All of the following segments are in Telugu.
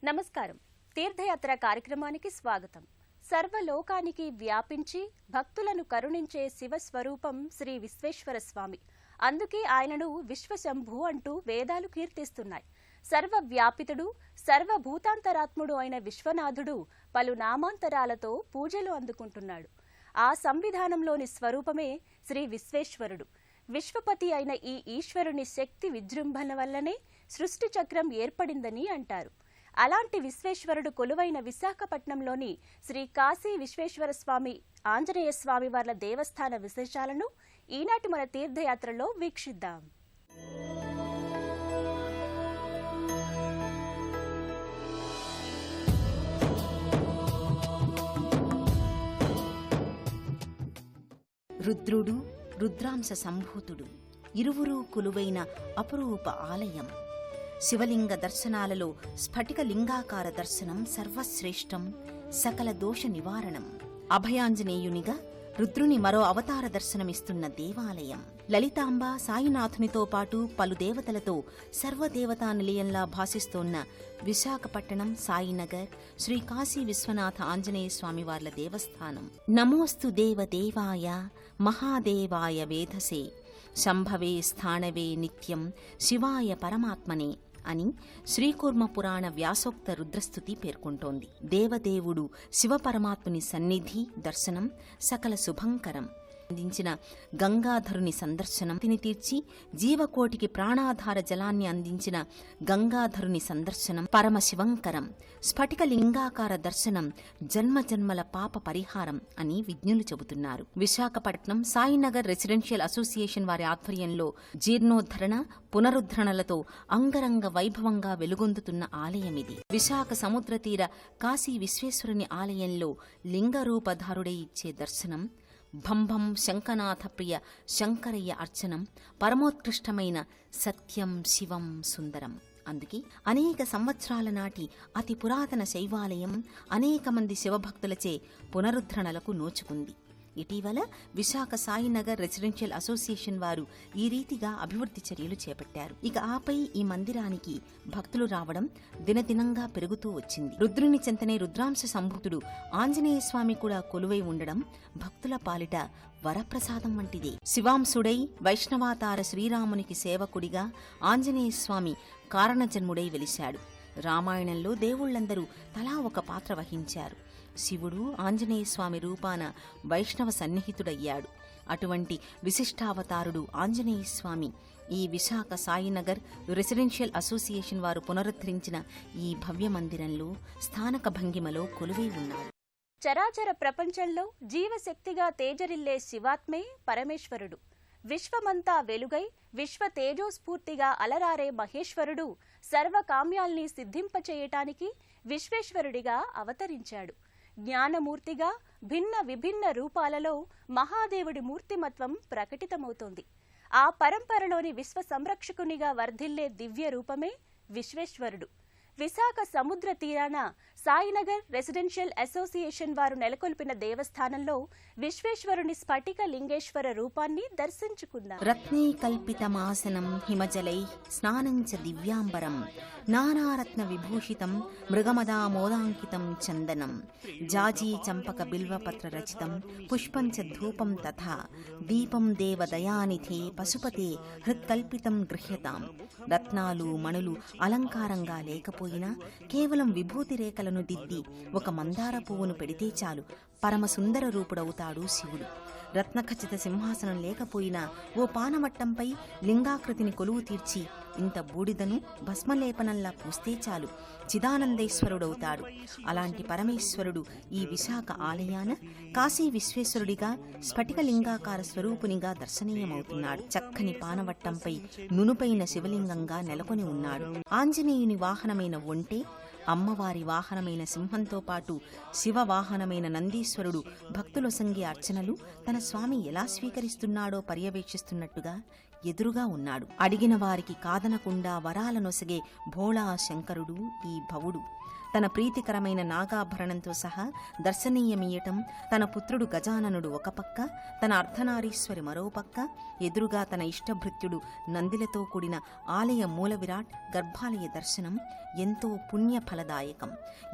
నమస్కారం. తీర్థయాత్ర కార్యక్రమానికి స్వాగతం. సర్వలోకానికి వ్యాపించి భక్తులను కరుణించే శివస్వరూపం శ్రీ విశ్వేశ్వర స్వామి. అందుకే ఆయనను విశ్వశంభు అంటూ వేదాలు కీర్తిస్తున్నాయి. సర్వవ్యాపితుడు, సర్వభూతాంతరాత్ముడు అయిన విశ్వనాథుడు పలు నామాంతరాలతో పూజలు అందుకుంటున్నాడు. ఆ సంవిధానంలోని స్వరూపమే శ్రీ విశ్వేశ్వరుడు. విశ్వపతి అయిన ఈ ఈశ్వరుని శక్తి విజృంభణ వల్లనే సృష్టి చక్రం ఏర్పడిందని అంటారు. అలాంటి విశ్వేశ్వరుడు కొలువైన విశాఖపట్నంలోని శ్రీ కాశీ విశ్వేశ్వర స్వామి ఆంజనేయ స్వామి వార్ల దేవస్థాన విశేషాలను ఈనాటి మన తీర్థయాత్రలో వీక్షిద్దాం. రుద్రుడు, రుద్రాంశ సంభూతుడు ఇరువురూ కొలువైన అపురూప ఆలయం. శివలింగ దర్శనాలలో స్ఫటిక లింగాకార దర్శనం సర్వశ్రేష్టం, సకల దోష నివారణం. అభయాంజనేయునిగా రుద్రుని మరో అవతార దర్శనమిస్తున్న దేవాలయం. లలితాంబ, సాయినాథునితో పాటు పలు దేవతలతో సర్వదేవతా నిలయంలా భాసిస్తోన్న విశాఖపట్టణం సాయినగర్ శ్రీ కాశీ విశ్వనాథ ఆంజనేయ స్వామివార్ల దేవస్థానం. నమోస్తు దేవదేవాయ మహాదేవాయ వేధసే శంభవే స్థానవే నిత్యం శివాయ పరమాత్మనే అని శ్రీకూర్మ పురాణ వ్యాసోక్త రుద్రస్తుతి పేర్కొంటోంది. దేవదేవుడు శివపరమాత్ముని సన్నిధి దర్శనం సకల శుభంకరం. అందించిన గంగాధరుని సందర్శనం తిని తీర్చి జీవకోటికి ప్రాణాధార జలాన్ని అందించిన గంగాధరుని సందర్శనం పరమశివంకరం. స్ఫటిక లింగాకార దర్శనం జన్మజన్మల పాప పరిహారం అని విజ్ఞులు చెబుతున్నారు. విశాఖపట్నం సాయినగర్ రెసిడెన్షియల్ అసోసియేషన్ వారి ఆధ్వర్యంలో జీర్ణోద్ధరణ పునరుద్ధరణలతో అంగరంగ వైభవంగా వెలుగొందుతున్న ఆలయమిది. విశాఖ సముద్ర తీర కాశీ విశ్వేశ్వరుని ఆలయంలో లింగరూపధారుడై ఇచ్చే దర్శనం, భంభం శంఖనాథ ప్రియ శంకరయ్య అర్చనం పరమోత్కృష్టమైన సత్యం శివం సుందరం. అందుకే అనేక సంవత్సరాల నాటి అతి పురాతన శైవాలయం అనేక మంది శివభక్తులచే పునరుద్ధరణలకు నోచుకుంది. ఇటీవల విశాఖ సాయినగర్ రెసిడెన్షియల్ అసోసియేషన్ వారు ఈ రీతిగా అభివృద్ధి చర్యలు చేపట్టారు. ఇక ఆపై ఈ మందిరానికి భక్తులు రావడం దినదినంగా పెరుగుతూ వచ్చింది. రుద్రుని చెంతనే రుద్రాంశ సంభూతుడు ఆంజనేయ స్వామి కూడా కొలువై ఉండడం భక్తుల పాలిట వరప్రసాదం వంటిదే. శివాంశుడై వైష్ణవాతార శ్రీరామునికి సేవకుడిగా ఆంజనేయ స్వామి కారణజన్ముడై వెలిశాడు. రామాయణంలో దేవుళ్లందరూ తలా ఒక పాత్ర వహించారు. శివుడు ఆంజనేయస్వామి రూపాన వైష్ణవ సన్నిహితుడయ్యాడు. అటువంటి విశిష్టావతారుడు ఆంజనేయస్వామి ఈ విశాఖ సాయినగర్ రెసిడెన్షియల్ అసోసియేషన్ వారు పునరుద్ధరించిన ఈ భవ్య మందిరంలో స్థానక భంగిమలో కొలువై ఉన్నాడు. చరాచర ప్రపంచంలో జీవశక్తిగా తేజరిల్లే శివాత్మే పరమేశ్వరుడు. విశ్వమంతా వెలుగై విశ్వ తేజోస్ఫూర్తిగా అలరారే మహేశ్వరుడు సర్వకామ్యాల్ని సిద్ధింపచేయటానికి విశ్వేశ్వరుడిగా అవతరించాడు. జ్ఞానమూర్తిగా భిన్న విభిన్న రూపాలలో మహాదేవుడి మూర్తిమత్వం ప్రకటితమవుతోంది. ఆ పరంపరలోని విశ్వ సంరక్షకునిగా వర్ధిల్లే దివ్య రూపమే విశ్వేశ్వరుడు. విశాఖ సముద్ర తీరాన సాయినగర్ రెసిడెన్షియల్ అసోసియేషన్ వారు నెలకొల్పిన దేవస్థానంలో విశ్వేశ్వరుని స్ఫటిక లింగేశ్వర రూపాన్ని దర్శించుకున్నారు. రత్నే కల్పితమాసనం హిమజలై స్నానంచ దివ్యాంబరం నానారత్న విభూషితం మృగమదామోదాంకితం చందనం జాజీ చంపక బిల్వపత్ర రచితం పుష్పంచ ధూపం తథా దీపం దేవదయానిధే పశుపతే హృత్కల్పితం గృహ్యతాం. రత్నాలు మణులు అలంకారంగా లేకపోయినా కేవలం విభూతి రేఖలను దిద్ది ఒక మందార పువ్వును పెడితే చాలు పరమసుందర రూపుడవుతాడు శివుడు. రత్నఖచిత సింహాసనం లేకపోయినా ఓ పానవట్టంపై లింగాకృతిని కొలువు తీర్చి ఇంత బూడిదను భస్మలేపనంలా పూస్తే చాలు చిదానందేశ్వరుడవుతాడు. అలాంటి పరమేశ్వరుడు ఈ విశాఖ ఆలయాన కాశీ విశ్వేశ్వరుడిగా స్ఫటిక లింగాకార స్వరూపునిగా దర్శనీయమవుతున్నాడు. చక్కని పానవట్టంపై నునుపైన శివలింగంగా నెలకొని ఉన్నాడు. ఆంజనేయుని వాహనమైన ఒంటె, అమ్మవారి వాహనమైన సింహంతో పాటు శివ వాహనమైన నందీశ్వరుడు భక్తుల సంగే అర్చనలు తన స్వామి ఎలా స్వీకరిస్తున్నాడో పర్యవేక్షిస్తున్నట్టుగా ఎదురుగా ఉన్నాడు. అడిగిన వారికి కాదనకుండా వరాలనొసగే భోళా శంకరుడు ఈ భవుడు. తన ప్రీతికరమైన నాగాభరణంతో సహా దర్శనీయమీయటం, తన పుత్రుడు గజాననుడు ఒక పక్క, తన అర్ధనారీశ్వరి మరో పక్క, ఎదురుగా తన ఇష్టభృత్యుడు నందిలతో కూడిన ఆలయ మూల విరాట్ గర్భాలయ దర్శనం ఎంతో పుణ్యఫలదాయకం,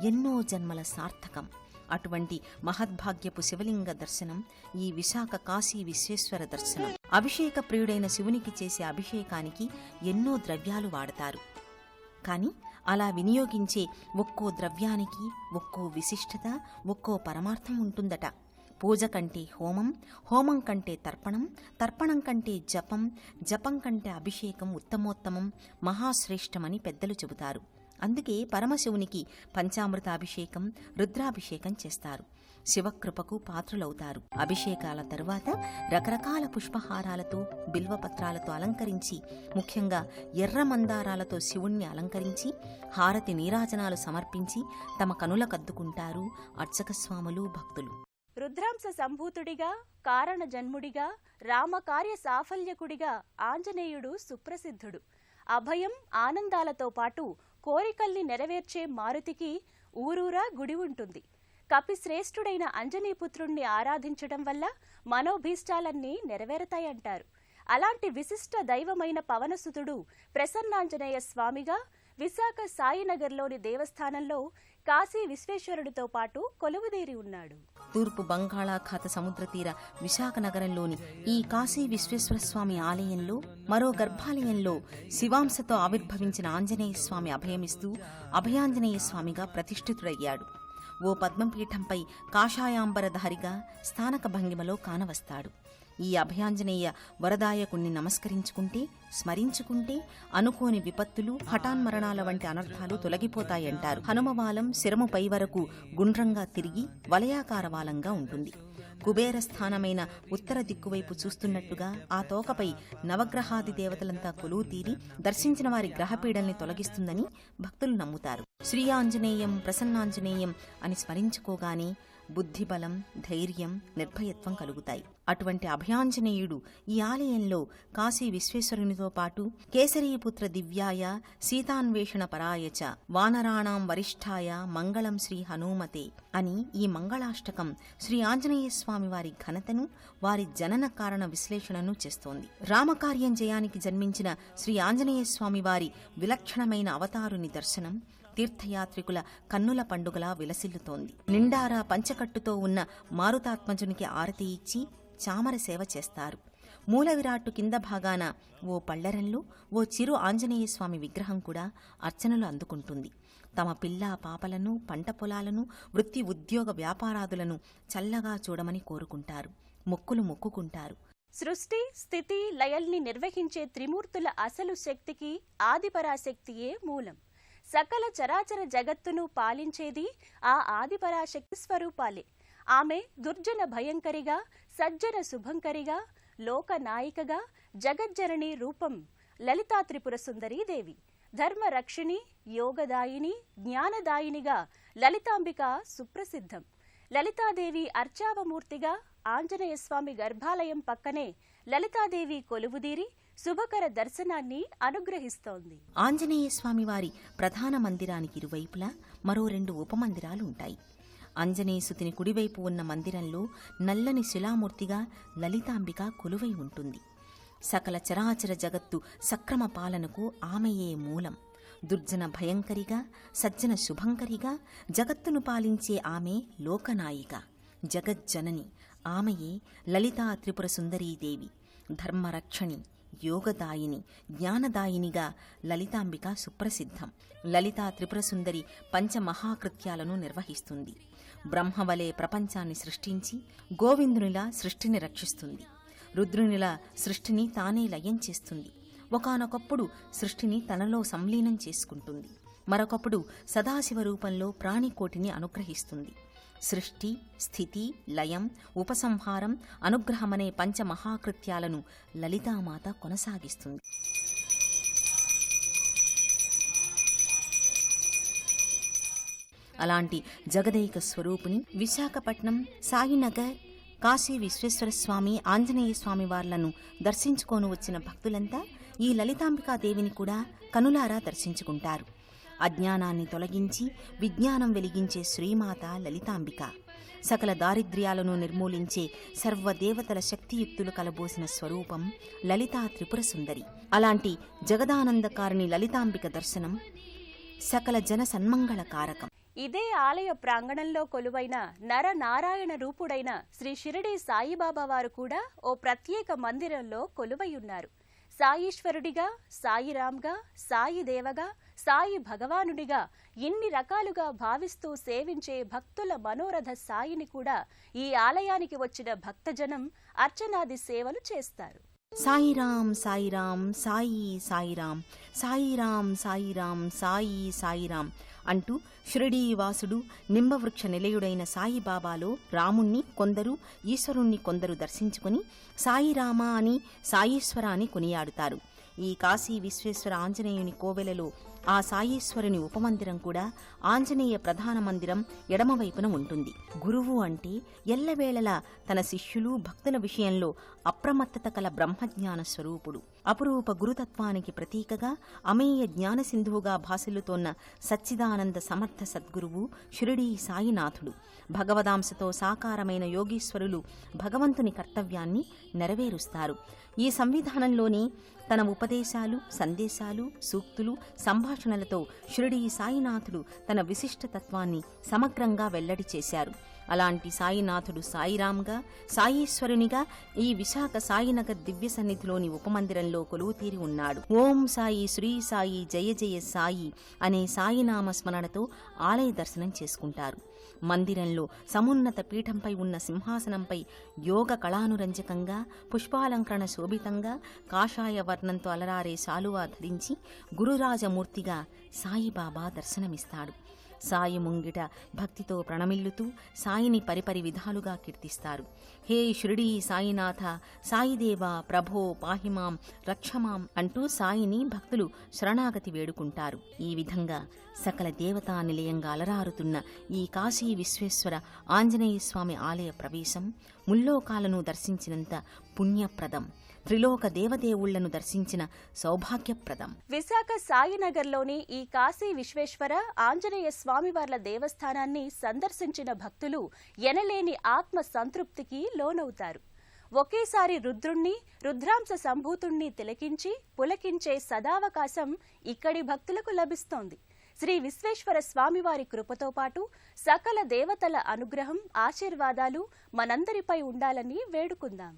ఎన్నో జన్మల సార్థకం. అటువంటి మహద్భాగ్యపు శివలింగ దర్శనం ఈ విశాఖ కాశీ విశ్వేశ్వర దర్శనం. అభిషేక ప్రియుడైన శివునికి చేసే అభిషేకానికి ఎన్నో ద్రవ్యాలు వాడతారు. కాని అలా వినియోగించే ఒక్కో ద్రవ్యానికి ఒక్కో విశిష్టత, ఒక్కో పరమార్థం ఉంటుందట. పూజ కంటే హోమం, హోమం కంటే తర్పణం, తర్పణం కంటే జపం, జపం కంటే అభిషేకం ఉత్తమోత్తమం, మహాశ్రేష్టమని పెద్దలు చెబుతారు. అందుకే పరమశివునికి పంచామృతాభిషేకం, రుద్రాభిషేకం చేస్తారు. శివకృపకు పాత్రులవుతారు. అభిషేకాల తరువాత రకరకాల పుష్పహారాలతో, బిల్వపత్రాలతో అలంకరించి, ముఖ్యంగా ఎర్ర మందారాలతో శివుణ్ణి అలంకరించి హారతి నీరాజనాలు సమర్పించి తమ కనులకద్దుకుంటారు అర్చకస్వాములు, భక్తులు. రుద్రాంశ సంభూతుడిగా, కారణ జన్ముడిగా, రామకార్య సాఫల్యకుడిగా ఆంజనేయుడు సుప్రసిద్ధుడు. అభయం, ఆనందాలతో పాటు కోరికల్ని నెరవేర్చే మారుతికి ఊరూరా గుడి ఉంటుంది. కపిశ్రేష్ఠుడైన అంజనీపుత్రుణ్ణి ఆరాధించడం వల్ల మనోభీష్టాలన్నీ నెరవేరతాయంటారు. అలాంటి విశిష్ట దైవమైన పవనసుతుడు ప్రసన్నాంజనేయ స్వామిగా విశాఖ సాయినగర్లోని దేవస్థానంలో కాశీ విశ్వేశ్వరుడితో పాటు కొలువుదీరి ఉన్నాడు. తూర్పు బంగాళాఖాత సముద్ర తీర విశాఖ నగరంలోని ఈ కాశీ విశ్వేశ్వర స్వామి ఆలయంలో మరో గర్భాలయంలో శివాంశతో ఆవిర్భవించిన ఆంజనేయ స్వామి అభయమిస్తూ అభయాంజనేయ స్వామిగా ప్రతిష్ఠితుడయ్యాడు. ఓ పద్మపీఠంపై కాషాయాంబరధారిగా స్థానక భంగిమలో కానవస్తాడు. ఈ అభయాంజనేయ వరదాయకుణ్ణి నమస్కరించుకుంటే, స్మరించుకుంటే అనుకోని విపత్తులు, హఠాన్మరణాల వంటి అనర్థాలు తొలగిపోతాయంటారు. హనుమవాలం శిరము పై వరకు గుండ్రంగా తిరిగి వలయాకారవాలంగా ఉంటుంది. కుబేర స్థానమైన ఉత్తర దిక్కువైపు చూస్తున్నట్టుగా ఆ తోకపై నవగ్రహాది దేవతలంతా కొలువు తీరి దర్శించిన వారి గ్రహపీడల్ని తొలగిస్తుందని భక్తులు నమ్ముతారు. శ్రీ ఆంజనేయం, ప్రసన్నాంజనేయం అని స్మరించుకోగానే బుద్ధిబలం, ధైర్యం, నిర్భయత్వం కలుగుతాయి. అటువంటి అభయాంజనేయుడు ఈ ఆలయంలో కాశీ విశ్వేశ్వరునితో పాటు కేసరీపుత్ర దివ్యాయ, సీతాన్వేషణ పరాయచ, వానరాణాం వరిష్ఠాయ, మంగళం శ్రీ హనుమతే అని ఈ మంగళాష్టకం శ్రీ ఆంజనేయ స్వామి వారి ఘనతను, వారి జనన కారణ విశ్లేషణను చేస్తోంది. రామకార్యం జయానికి జన్మించిన శ్రీ ఆంజనేయ స్వామి వారి విలక్షణమైన అవతారుని దర్శనం తీర్థయాత్రికుల కన్నుల పండుగలా విలసిల్లుతోంది. నిండారా పంచకట్టుతో ఉన్న మారుతాత్మజునికి ఆరతి ఇచ్చి చామర సేవ చేస్తారు. మూల విరాట్టు కింద భాగాన ఓ పళ్లరంలో ఓ చిరు ఆంజనేయ స్వామి విగ్రహం కూడా అర్చనలు అందుకుంటుంది. తమ పిల్లా పాపలను, పంట పొలాలను, వృత్తి ఉద్యోగ వ్యాపారాదులను చల్లగా చూడమని కోరుకుంటారు, మొక్కులు మొక్కుకుంటారు. సృష్టి, స్థితి, లయల్ని నిర్వహించే త్రిమూర్తుల అసలు శక్తికి ఆదిపరాశక్తియే మూలం. సకల చరాచర జగత్తును పాలించేది ఆ ఆదిపరాశక్తి స్వరూపాలే. ఆమె దుర్జన భయంకరిగా, సజ్జన శుభంకరిగా, లోకనాయికగా, జగజ్జనని రూపం లలితా త్రిపుర సుందరీదేవి. ధర్మరక్షిణి, యోగదాయిని, జ్ఞానదాయినిగా లలితాంబిక సుప్రసిద్ధం. లలితాదేవి అర్చావమూర్తిగా ఆంజనేయ స్వామి గర్భాలయం పక్కనే లలితాదేవి కొలువుదీరి శుభకర దర్శనాన్ని అనుగ్రహిస్తోంది. ఆంజనేయ స్వామి వారి ప్రధాన మందిరానికి ఇరువైపులా మరో 2 ఉపమందిరాలు ఉంటాయి. ఆంజనేయసుతిని కుడివైపు ఉన్న మందిరంలో నల్లని శిలామూర్తిగా లలితాంబిక కొలువై ఉంటుంది. సకల చరాచర జగత్తు సక్రమ పాలనకు ఆమెయే మూలం. దుర్జన భయంకరిగా, సజ్జన శుభంకరిగా జగత్తును పాలించే ఆమె లోకనాయిక, జగజ్జనని. ఆమెయే లలితా త్రిపుర సుందరీదేవి. ధర్మరక్షణి, యోగదాయిని, జ్ఞానదాయినిగా లలితాంబిక సుప్రసిద్ధం. లలితా త్రిపుర సుందరి పంచమహాకృత్యాలను నిర్వహిస్తుంది. బ్రహ్మవలే ప్రపంచాన్ని సృష్టించి గోవిందునిలా సృష్టిని రక్షిస్తుంది. రుద్రునిలా సృష్టిని తానే లయం చేస్తుంది. ఒకానొకప్పుడు సృష్టిని తనలో సంలీనం చేసుకుంటుంది. మరొకప్పుడు సదాశివ రూపంలో ప్రాణికోటిని అనుగ్రహిస్తుంది. సృష్టి, స్థితి, లయం, ఉపసంహారం, అనుగ్రహమనే పంచమహాకృత్యాలను లలితామాత కొనసాగిస్తుంది. అలాంటి జగదైక స్వరూపిణి విశాఖపట్నం, సాయినగర్, కాశీ విశ్వేశ్వర స్వామి, ఆంజనేయ స్వామి వార్లను దర్శించుకోను వచ్చిన భక్తులంతా ఈ లలితాంబికాదేవిని కూడా కనులారా దర్శించుకుంటారు. అజ్ఞానాన్ని తొలగించి విజ్ఞానం వెలిగించే శ్రీమాత లలితాంబిక. సకల దారిద్ర్యాలను నిర్మూలించే సర్వదేవతల శక్తియుక్తులు కలబోసిన స్వరూపం లలితా త్రిపుర సుందరి. అలాంటి జగదానందకారిణి లలితాంబిక దర్శనం సకల జన సన్మంగళ కారకం. ఇదే ఆలయ ప్రాంగణంలో కొలువైన నరనారాయణ రూపుడైన శ్రీ షిరిడీ సాయిబాబా వారు కూడా ఓ ప్రత్యేక మందిరంలో కొలువైయున్నారు. సాయీశ్వరుడిగా, సాయిరామ్గా, సాయి దేవగా, సాయి భగవానుడిగా ఇన్ని రకాలుగా భావిస్తూ సేవించే భక్తుల మనోరథ సాయిని కూడా ఈ ఆలయానికి వచ్చిన భక్తజనం అర్చనాది సేవలు చేస్తారు. సాయిరాం సాయిరాం సాయి సాయిరాం సాయిరాం సాయిరాం సాయి సాయిరాం అంటూ షిరిడీవాసుడు నింబవృక్ష నిలయుడైన సాయిబాబాలో రాముణ్ణి కొందరు, ఈశ్వరుణ్ణి కొందరు దర్శించుకుని సాయిరామ అని, సాయీశ్వర అని కొనియాడుతారు. ఈ కాశీ విశ్వేశ్వర ఆంజనేయుని కోవెలలో ఆ సాయీశ్వరుని ఉపమందిరం కూడా ఆంజనేయ ప్రధాన మందిరం ఎడమవైపున ఉంటుంది. గురువు అంటే ఎల్లవేళలా తన శిష్యులు, భక్తుల విషయంలో అప్రమత్తత కల బ్రహ్మజ్ఞాన స్వరూపుడు. అపురూప గురుతత్వానికి ప్రతీకగా అమేయ జ్ఞానసింధువుగా భాసిల్లుతోన్న సచ్చిదానంద సమర్థ సద్గురువు షిరిడీ సాయినాథుడు. భగవదాంశతో సాకారమైన యోగీశ్వరులు భగవంతుని కర్తవ్యాన్ని నెరవేరుస్తారు. ఈ సంవిధానంలోని తన ఉపదేశాలు, సందేశాలు, సూక్తులు, సంభాషణలతో షిరిడీ సాయినాథుడు తన విశిష్టతత్వాన్ని సమగ్రంగా వెల్లడి చేశారు. అలాంటి సాయినాథుడు సాయిరాంగా, సాయీశ్వరునిగా ఈ విశాఖ సాయినగర్ దివ్య సన్నిధిలోని ఉపమందిరంలో కొలువుతీరి ఉన్నాడు. ఓం సాయి, శ్రీ సాయి, జయ జయ సాయి అనే సాయినామ స్మరణతో ఆలయ దర్శనం చేసుకుంటారు. మందిరంలో సమున్నత పీఠంపై ఉన్న సింహాసనంపై యోగ కళానురంజకంగా, పుష్పాలంకరణ శోభితంగా, కాషాయ వర్ణంతో అలరారే శాలువా ధరించి గురురాజమూర్తిగా సాయిబాబా దర్శనమిస్తాడు. సాయి ముంగిట భక్తితో ప్రణమిల్లుతూ సాయిని పరిపరి విధాలుగా కీర్తిస్తారు. హే షిరిడీ సాయినాథ, సాయిదేవా, ప్రభో పాహిమాం, రక్షమాం అంటూ సాయిని భక్తులు శరణాగతి వేడుకుంటారు. ఈ విధంగా సకల దేవతా నిలయంగా అలరారుతున్న ఈ కాశీ విశ్వేశ్వర ఆంజనేయస్వామి ఆలయ ప్రవేశం ముల్లోకాలను దర్శించినంత పుణ్యప్రదం, త్రిలోక దేవదేవుళ్లను దర్శించిన సౌభాగ్యప్రదం. విశాఖ సాయినగర్లోని ఈ కాశీ విశ్వేశ్వర ఆంజనేయ స్వామివార్ల దేవస్థానాన్ని సందర్శించిన భక్తులు ఎనలేని ఆత్మ సంతృప్తికి లోనవుతారు. ఒకేసారి రుద్రుణ్ణి, రుద్రాంశ సంభూతుణ్ణి తిలకించి పులకించే సదావకాశం ఇక్కడి భక్తులకు లభిస్తోంది. శ్రీ విశ్వేశ్వర స్వామివారి కృపతో పాటు సకల దేవతల అనుగ్రహం, ఆశీర్వాదాలు మనందరిపై ఉండాలని వేడుకుందాం.